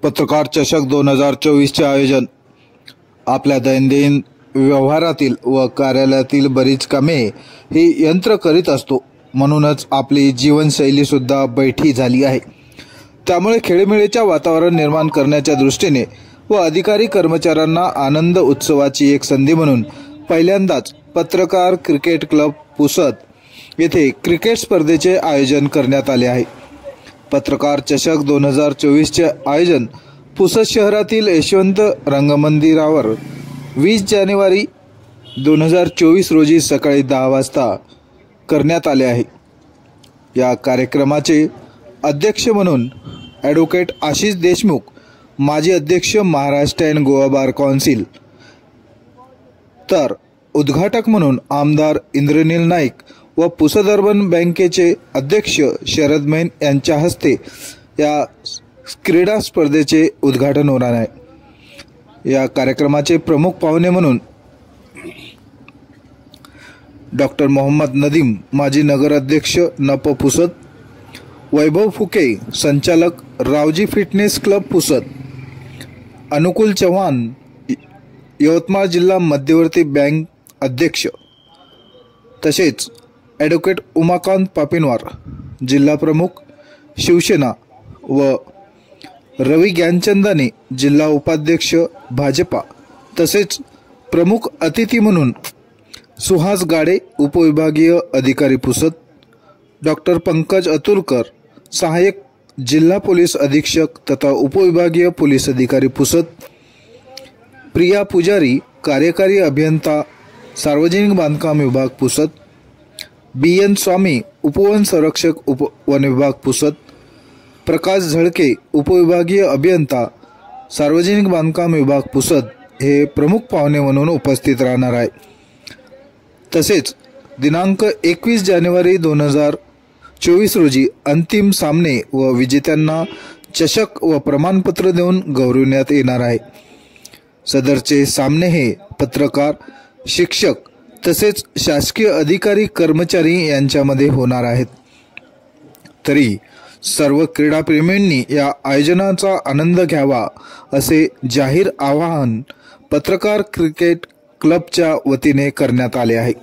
पत्रकार चषक 2024 चे आयोजन आपल्या दैनंदिन व्यवहारातील व कार्यालयातील बरीच कामे ही यंत्र करीत असतो। म्हणूनच आपली जीवनशैली सुद्धा बैठी झाली आहे। त्यामुळे खेळीमेळीचे वातावरण निर्माण करण्याच्या दृष्टीने व अधिकारी कर्मचाऱ्यांना आनंद उत्सवाची एक संधी म्हणून पहिल्यांदाच पत्रकार क्रिकेट क्लब पुसद येथे क्रिकेट स्पर्धेचे आयोजन करण्यात आले आहे। पत्रकार चषक 2024 चे आयोजन पुसद शहरातील यशवंत रंगमंदिरावर 20 जानेवारी 2024 रोजी सकाळी 10 वाजता करण्यात आले आहे। या कार्यक्रमाचे अध्यक्ष म्हणून ॲडव्होकेट आशिष देशमुख, माजी अध्यक्ष Maharashtra and Goa bar council, तर उद्घाटक म्हणून आमदार इंद्रनील नाईक व पुसद अर्बन बँकेचे अध्यक्ष शरद मैन यांच्या हस्ते या क्रीडा स्पर्धेचे उद्घाटन होणार आहे। या कार्यक्रमाचे प्रमुख पाहुणे म्हणून डॉक्टर मोहम्मद नदीम, माजी नगराध्यक्ष नप पुसद, वैभव फुके, संचालक रावजी फिटनेस क्लब पुसद, अनुकूल चव्हाण, यवतमाळ जिल्हा मध्यवर्ती बँक अध्यक्ष, तसेच ॲडव्होकेट उमाकांत पापिनवार, जिल्हा प्रमुख शिवसेना, व रवी ज्ञानचंदानी, जिल्हा उपाध्यक्ष भाजपा, तसेच प्रमुख अतिथी म्हणून सुहास गाडे, उपविभागीय अधिकारी पुसद, डॉक्टर पंकज अतुलकर, सहाय्यक जिल्हा पोलीस अधीक्षक तथा उपविभागीय पोलीस अधिकारी पुसद, प्रिया पुजारी, कार्यकारी अभियंता सार्वजनिक बांधकाम विभाग पुसद, BN स्वामी, उपवन संरक्षक वन विभाग पुसद, प्रकाश झळके, उपविभागीय अभियंता सार्वजनिक बांधकाम विभाग पुसद हे प्रमुख पाहुणे म्हणून उपस्थित राहणार आहे। तसेच दिनांक 21 जानेवारी 2024 रोजी अंतिम सामने व विजेत्यांना चषक व प्रमाणपत्र देऊन गौरविण्यात येणार आहे। सदरचे सामने हे पत्रकार, शिक्षक तसेच शासकीय अधिकारी कर्मचारी यांच्यामध्ये होणार आहेत। तरी सर्व क्रीडाप्रेमींनी या आयोजनाचा आनंद घ्यावा असे जाहीर आवाहन पत्रकार क्रिकेट क्लबच्या वतीने करण्यात आले आहे।